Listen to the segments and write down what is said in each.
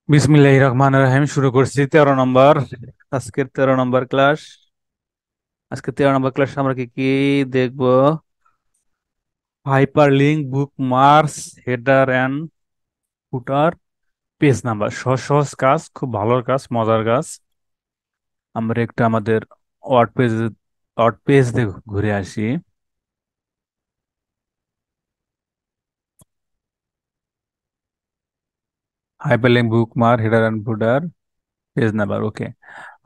বিসমিল্লাহির রহমানির রহিম শুরু করছি 13 নম্বর। আজকের 13 নম্বর ক্লাস। আজকে 13 নম্বর ক্লাস আমরা কি কি দেখবো? Hyper link, book marks, header and footer, page number. সহজ সহজ কাজ, খুব ভালো কাজ, মজার কাজ। আমরা একটু আমাদের ওয়ার্ড পেজ দিয়ে ঘুরে আসি। Hyperlink, bookmark, header and footer, page number. Okay,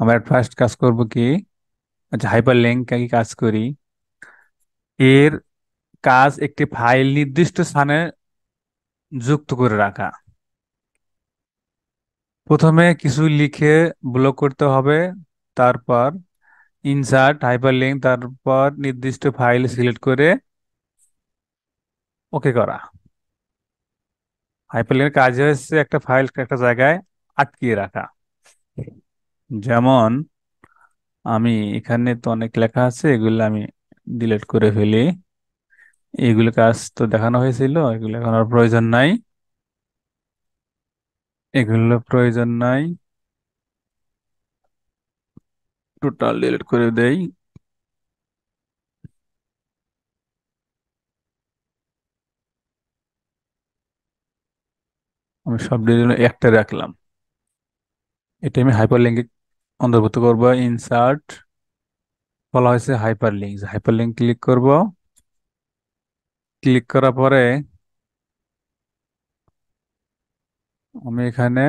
আমরা ফার্স্ট কাজ করব কি? আচ্ছা, হাইপার লিঙ্ক কি কাজ করি? এর কাজ একটি ফাইল নির্দিষ্ট স্থানে যুক্ত করে রাখা। প্রথমে কিছু লিখে ব্লক করতে হবে, তারপর ইনসার্ট হাইপারলিংক, তারপর নির্দিষ্ট ফাইল সিলেক্ট করে ওকে করা। হাইপারলিংকের কাজ হচ্ছে একটা ফাইল একটা জায়গায় আটকিয়ে রাখা। যেমন আমি এখানে তো অনেক লেখা আছে, এগুলো আমি ডিলিট করে ফেলি। এগুলো কাজ তো দেখানো হয়েছিল, এগুলো এখন আর প্রয়োজন নাই। এগুলো প্রয়োজন নাই, টোটাল ডিলিট করে দেই। আমি সব ডিলিট একটা রাখলাম। এটা আমি হাইপারলিংকে অন্তর্ভুক্ত করব। ইনসার্ট, বলা হয়েছে হাইপারলিংক। হাইপারলিংক ক্লিক করব। ক্লিক করার পরে আমি এখানে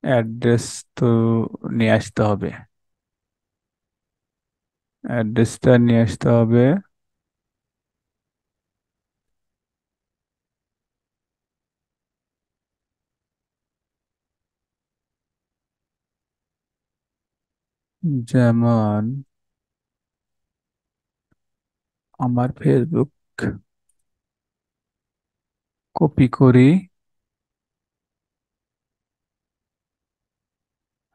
অ্যাড্রেস তো নিয়ে আসতে হবে। অ্যাড্রেসটা নিয়ে আসতে হবে। যেমন আমার ফেসবুক কপি করি,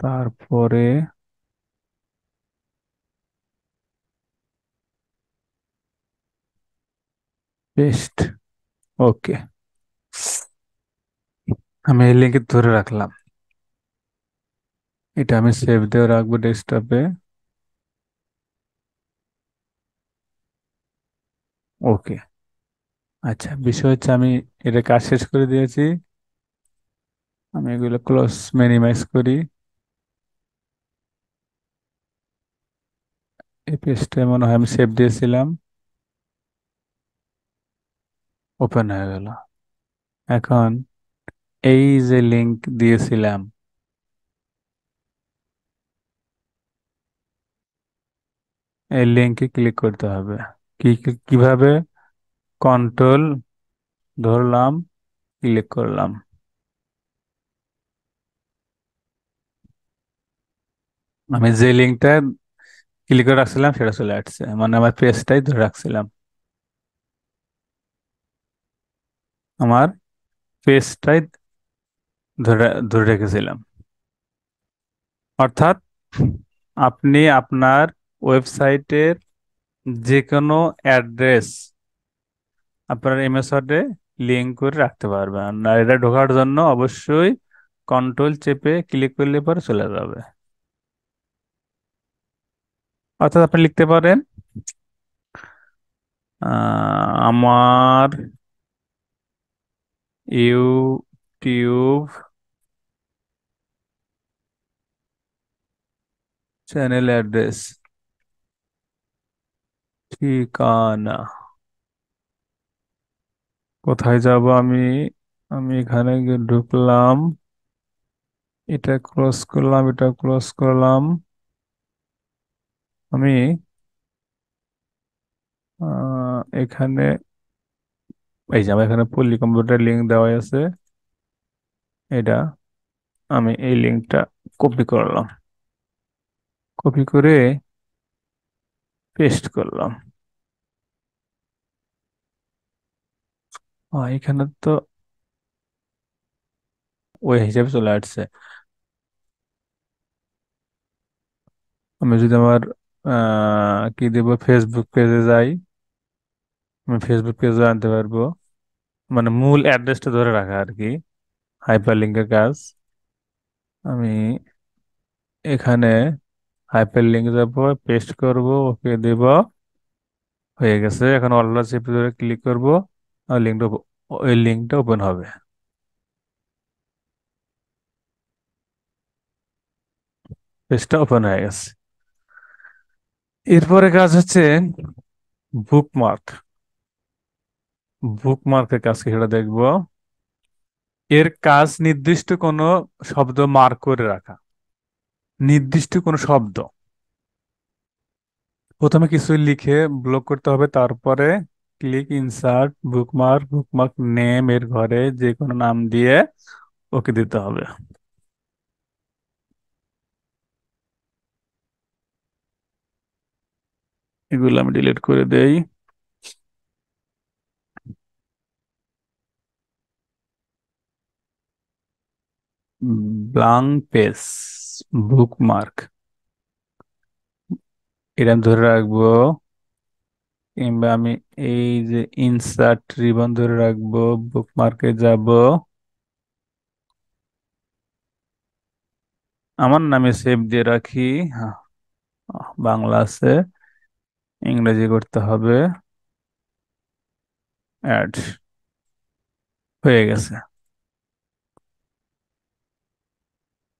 তারপরে পেস্ট। ওকে, আমি এই লিঙ্কে ধরে রাখলাম। এটা আমি সেভ দিয়ে রাখবো ডেস্কটপে। ওকে, আচ্ছা, বিষয় হচ্ছে আমি এটা কাজ শেষ করে দিয়েছি। আমি এগুলো ক্লোজ মিনিমাইজ করি। এই পেজটা মনে হয় আমি সেভ দিয়েছিলাম। ওপেন হয়ে গেল। এখন এই যে লিংক দিয়েছিলাম, এই লিংকে ক্লিক করতে হবে। কিভাবে? কন্ট্রোল ধরলাম, ক্লিক করলাম। আমি যে লিঙ্কটা ক্লিক করে রাখছিলাম সেটা চলে আসছে, মানে আমার পেজটাই ধরে রাখছিলাম। আমার পেজটাই ধরে ধরে রেখেছিলাম। অর্থাৎ আপনি আপনার ওয়েবসাইটের যে কোনো অ্যাড্রেস আপনার এমএস ওয়ার্ডে লিঙ্ক করে রাখতে পারবেন। আর এটা ঢোকার জন্য অবশ্যই কন্ট্রোল চেপে ক্লিক করলে পরে চলে যাবে। অর্থাৎ আপনি লিখতে পারেন আমার ইউটিউব চ্যানেল অ্যাড্রেস, ঠিকানা। কোথায় যাব আমি? আমি এখানে গিয়ে ঢুকলাম, এটা ক্লোজ করলাম, এটা ক্লোজ করলাম। আমি এখানে এই যে আমার এখানে পল্লী কম্পিউটার লিঙ্ক দেওয়া আছে। এটা আমি এই লিঙ্কটা কপি করলাম, কপি করে পেস্ট করলাম। এখানে তো ওই হিসাবে চলে আসছে। আমি যদি আমার কি দেব, ফেসবুক পেজে যাই, আমি ফেসবুক পেজও আনতে পারবো, মানে মূল অ্যাড্রেসটা ধরে রাখা আর কি। হাইপার লিঙ্কের কাজ আমি এখানে হাইপার লিঙ্ক যাবো, পেস্ট করব, ওকে দেব, হয়ে গেছে। এখন অল্টার চিপ ধরে ক্লিক করব, আর লিঙ্কটা, ওই লিঙ্কটা ওপেন হবে, পেজটা ওপেন হয়ে গেছে। এরপরে কাজ হচ্ছে বুকমার্ক। বুকমার্কের কাজ কি সেটা দেখবো। এর কাজ নির্দিষ্ট কোনো শব্দ মার্ক করে রাখা, নির্দিষ্ট কোনো শব্দ প্রথমে কিছু লিখে ব্লক করতে হবে, তারপরে click insert bookmark, bookmark name এর ঘরে যে কোনো নাম দিয়ে ওকে দিতে হবে। এগুলো আমি ডিলিট করে দেই। ব্লাঙ্ক পেজ, বুকমার্ক, এটা আমি ধরে রাখবো। কিংবা আমি এই যে ইনসার্ট রিবন ধরে রাখবো, বুকমার্কে যাব, আমার নামে সেভ দিয়ে রাখি। হ্যাঁ, বাংলা আছে, ইংরেজি করতে হবে, অ্যাড, হয়ে গেছে।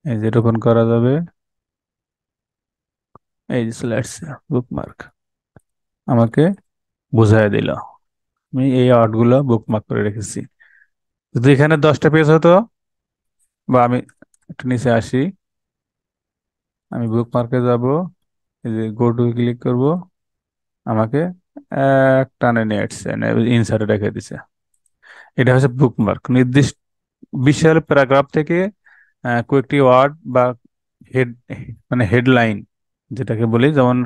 এই যে ওপেন করা যাবে, এই যে চলে আসছে বুকমার্ক, আমাকে বুঝাই দিল। আমি এই আর্টগুলো বুকমার্ক করে রেখেছি। যদি এখানে 10টা পেজ হতো, বা আমি একটু নিচে আসি, আমি বুকমার্কে যাব, এই যে গো টু ক্লিক করব, আমাকে এক টানে নিয়ে আসছে, ইনসার্টে রেখে দিছে। এটা হচ্ছে বুকমার্ক। নির্দিষ্ট বিশাল প্যারাগ্রাফ থেকে কয়েকটি ওয়ার্ড বা হেড, মানে হেডলাইন যেটাকে বলি, যেমন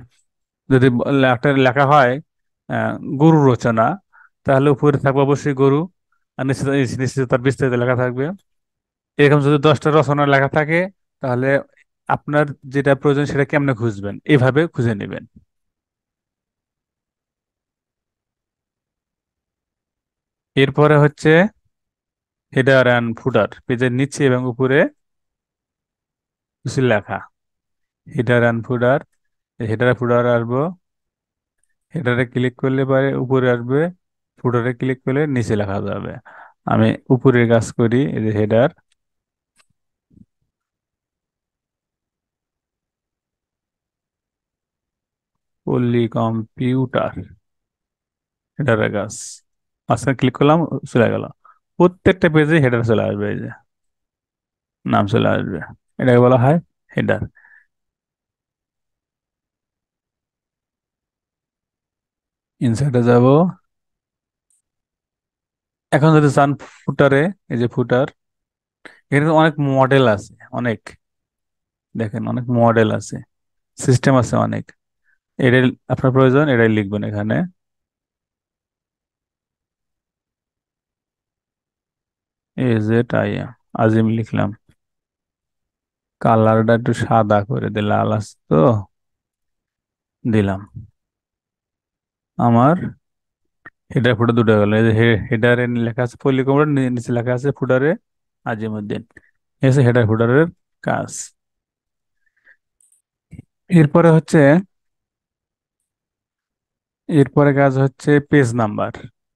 যদি একটা লেখা হয় আহ, গরু রচনা, তাহলে উপরে থাকবে অবশ্যই গরু, আর নিচে নিচে তার বিস্তারিত লেখা থাকবে। এরকম যদি 10টা রচনা লেখা থাকে, তাহলে আপনার যেটা প্রয়োজন সেটা কেমনে খুঁজবেন, এভাবে খুঁজে নেবেন। এরপরে হচ্ছে হেডার অ্যান্ড ফুটার, পেজের নিচে এবং উপরে কিছু লেখা, হেডার অ্যান্ড ফুটার। হেডার ফুটার আসবো, হেডারে ক্লিক করলে পরে উপরে আসবে, ফুটারে ক্লিক করলে নিচে লেখা যাবে। আমি উপরে কাজ করি, এই যে হেডার, পল্লী কম্পিউটার, হেডারের কাজ, আজকে ক্লিক করলাম, চলে গেল। প্রত্যেকটা পেজে হেডার চলে আসবে, এই যে নাম চলে আসবে, এটাকে বলা হয় হেডার। ইনসার্টে যাব, এখন যদি চান ফুটারে, এই যে ফুটার, এখানে অনেক মডেল আছে, অনেক, দেখেন অনেক মডেল আছে, সিস্টেম আছে অনেক। এটাই আপনার প্রয়োজন, এটাই লিখবেন এখানে। AZIM, আজিম লিখলাম, কালারটা একটু সাদা করে দিলে, লাল আছে তো, দিলাম। আমার হেডার ফুটার দুটো গেল, এই যে হেডারে লেখা আছে পল্লী কমপ্লিট, নিচে লেখা আছে ফুটারে আজিমউদ্দিন। এসে হেডার ফুটারের কাজ। এরপরে হচ্ছে, এরপরে কাজ হচ্ছে পেজ নাম্বার।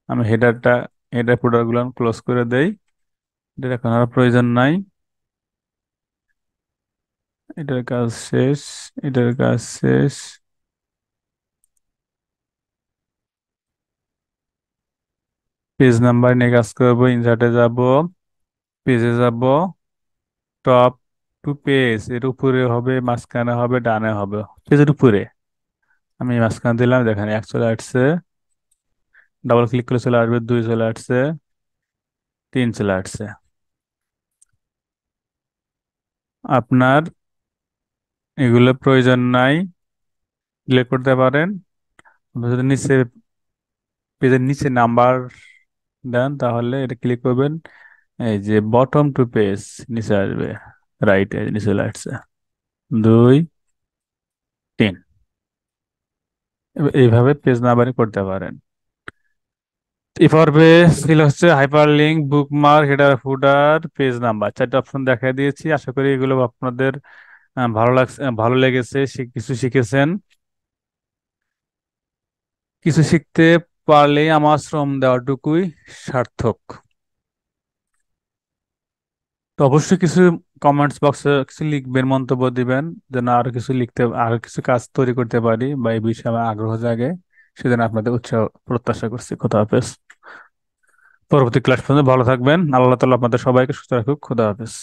আমি হেডারটা, হেডার ফুটার গুলো ক্লোজ করে দেই, এটা এখন আর প্রয়োজন নাই। এটার কাজ শেষ, এটার কাজ শেষ। পেজ নাম্বার নিয়ে কাজ করবো, ইনসার্টে যাব, পেজে যাব, টপ টু পেজ, এর উপরে হবে, মাঝখানে হবে, ডানে হবে, পেজের উপরে। আমি মাঝখানে দিলাম, দেখেন 1 চলে আসছে, ডাবল ক্লিক করে চলে আসবে, 2 চলে আসছে, 3 চলে আসছে। আপনার এগুলো প্রয়োজন নাই, ডিলিট করতে পারেন। আপনি যদি নিচে, পেজের নিচে নাম্বার দেন, তাহলে এটা ক্লিক করবেন, এই যে বটম টু পেজ, নিচে আসবে, রাইটে নিচে চলে আসছে, 2, 3। এইভাবে পেজ নাম্বারিং করতে পারেন। এই পর্বে ছিল হচ্ছে hyper link, bookmark, header, footer, page number, চারটে অপশন দেখা দিয়েছি। আশা করি এগুলো আপনাদের ভালো লাগছে, ভালো লেগেছে, কিছু শিখেছেন। কিছু শিখতে পারলেই আমার শ্রম দেওয়াটুকুই সার্থক। তো অবশ্যই কিছু কমেন্টস বক্সে কিছু লিখবেন, মন্তব্য দিবেন, যেন আরো কিছু লিখতে, আরো কিছু কাজ তৈরি করতে পারি বা এই বিষয়ে আমার আগ্রহ জাগে। সেজন্য আপনাদের উৎসাহ প্রত্যাশা করছি। খোদা হাফেজ। পরবর্তী ক্লাস পর্যন্ত ভালো থাকবেন। আল্লাহ তাআলা আপনাদের সবাইকে সুস্থ রাখুক। খোদা হাফেজ।